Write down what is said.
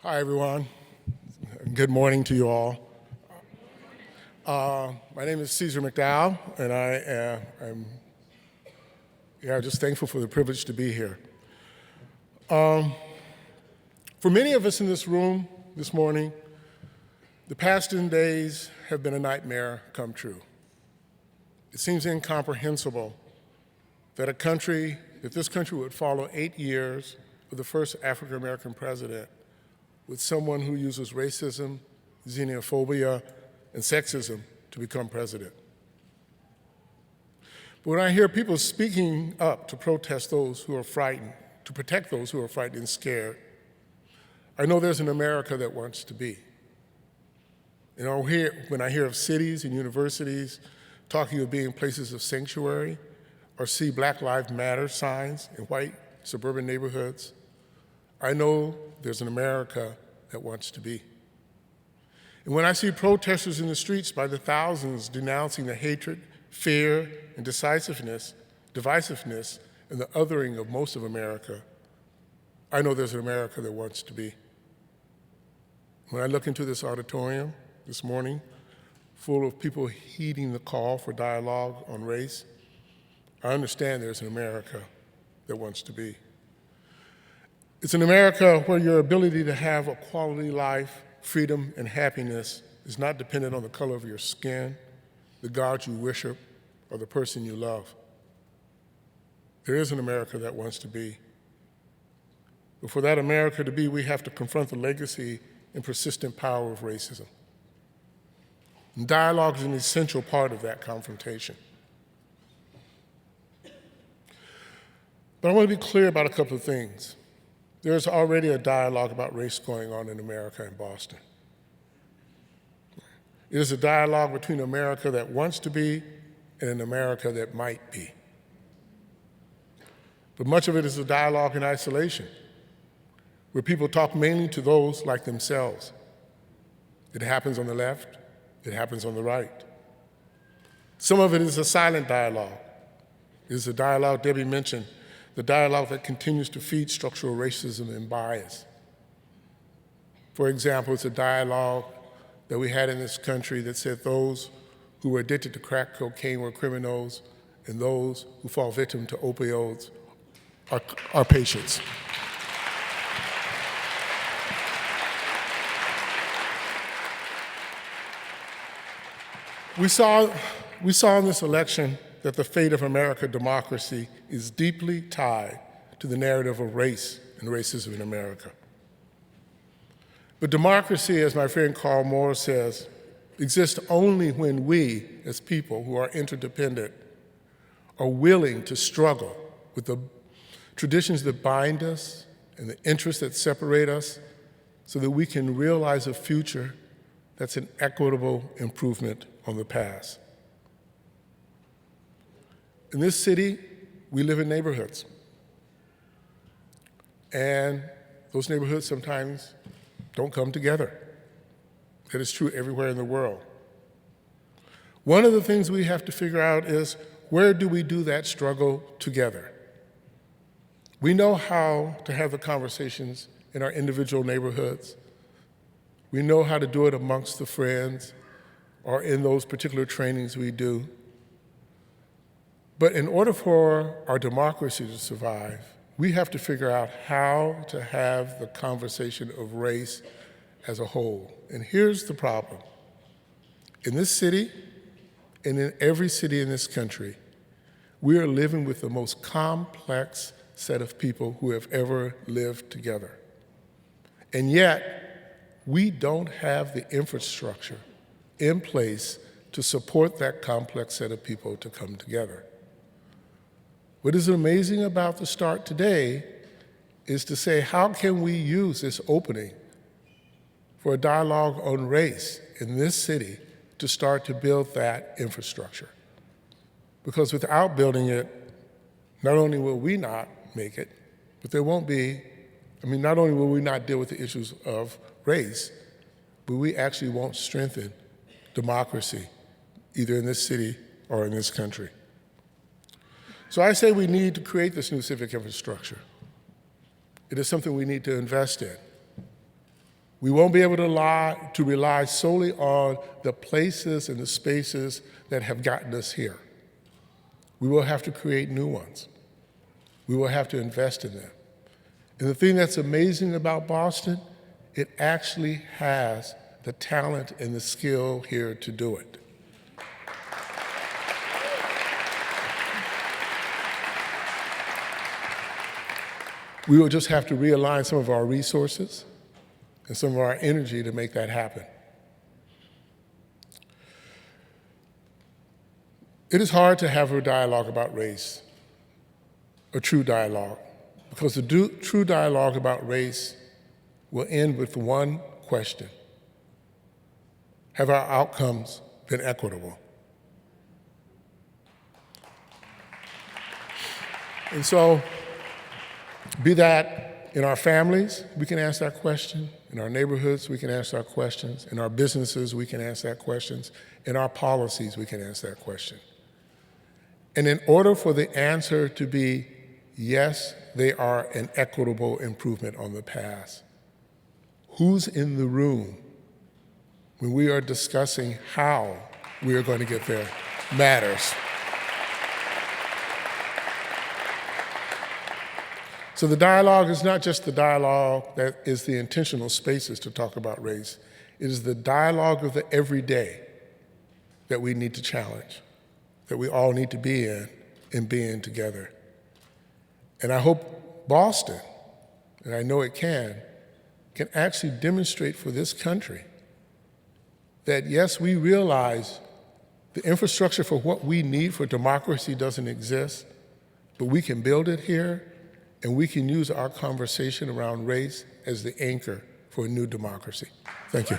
Hi, everyone. Good morning to you all. My name is Ceasar McDowell, and I'm just thankful for the privilege to be here. For many of us in this room this morning, the past 10 days have been a nightmare come true. It seems incomprehensible that this country would follow 8 years of the first African-American president with someone who uses racism, xenophobia, and sexism to become president. But when I hear people speaking up to protest those who are frightened, to protect those who are frightened and scared, I know there's an America that wants to be. When I hear of cities and universities talking of being places of sanctuary, or see Black Lives Matter signs in white suburban neighborhoods, I know there's an America that wants to be. And when I see protesters in the streets by the thousands denouncing the hatred, fear, and divisiveness, and the othering of most of America, I know there's an America that wants to be. When I look into this auditorium this morning, full of people heeding the call for dialogue on race, I understand there's an America that wants to be. It's an America where your ability to have a quality life, freedom, and happiness is not dependent on the color of your skin, the God you worship, or the person you love. There is an America that wants to be. But for that America to be, we have to confront the legacy and persistent power of racism. And dialogue is an essential part of that confrontation. But I want to be clear about a couple of things. There's already a dialogue about race going on in America and Boston. It is a dialogue between America that wants to be and an America that might be. But much of it is a dialogue in isolation, where people talk mainly to those like themselves. It happens on the left, it happens on the right. Some of it is a silent dialogue. It is a dialogue Debbie mentioned, the dialogue that continues to feed structural racism and bias. For example, it's a dialogue that we had in this country that said those who were addicted to crack cocaine were criminals, and those who fall victim to opioids are patients. We saw in this election that the fate of American democracy is deeply tied to the narrative of race and racism in America. But democracy, as my friend Karl Moore says, exists only when we, as people who are interdependent, are willing to struggle with the traditions that bind us and the interests that separate us so that we can realize a future that's an equitable improvement on the past. In this city, we live in neighborhoods. And those neighborhoods sometimes don't come together. That is true everywhere in the world. One of the things we have to figure out is, where do we do that struggle together? We know how to have the conversations in our individual neighborhoods. We know how to do it amongst the friends or in those particular trainings we do. But in order for our democracy to survive, we have to figure out how to have the conversation of race as a whole. And here's the problem. In this city, and in every city in this country, we are living with the most complex set of people who have ever lived together. And yet, we don't have the infrastructure in place to support that complex set of people to come together. What is amazing about the start today is to say, how can we use this opening for a dialogue on race in this city to start to build that infrastructure? Because without building it, not only will we not make it, but there won't be, not only will we not deal with the issues of race, but we actually won't strengthen democracy, either in this city or in this country. So I say we need to create this new civic infrastructure. It is something we need to invest in. We won't be able to rely solely on the places and the spaces that have gotten us here. We will have to create new ones. We will have to invest in them. And the thing that's amazing about Boston, it actually has the talent and the skill here to do it. We will just have to realign some of our resources and some of our energy to make that happen. It is hard to have a dialogue about race, a true dialogue, because the true dialogue about race will end with one question: have our outcomes been equitable? And so, be that in our families, we can ask that question. In our neighborhoods, we can ask that questions. In our businesses, we can ask that questions. In our policies, we can ask that question. And in order for the answer to be yes, they are an equitable improvement on the past, who's in the room when we are discussing how we are going to get there matters. So the dialogue is not just the dialogue that is the intentional spaces to talk about race. It is the dialogue of the everyday that we need to challenge, that we all need to be in being together. And I hope Boston, and I know it can actually demonstrate for this country that yes, we realize the infrastructure for what we need for democracy doesn't exist, but we can build it here. And we can use our conversation around race as the anchor for a new democracy. Thank you.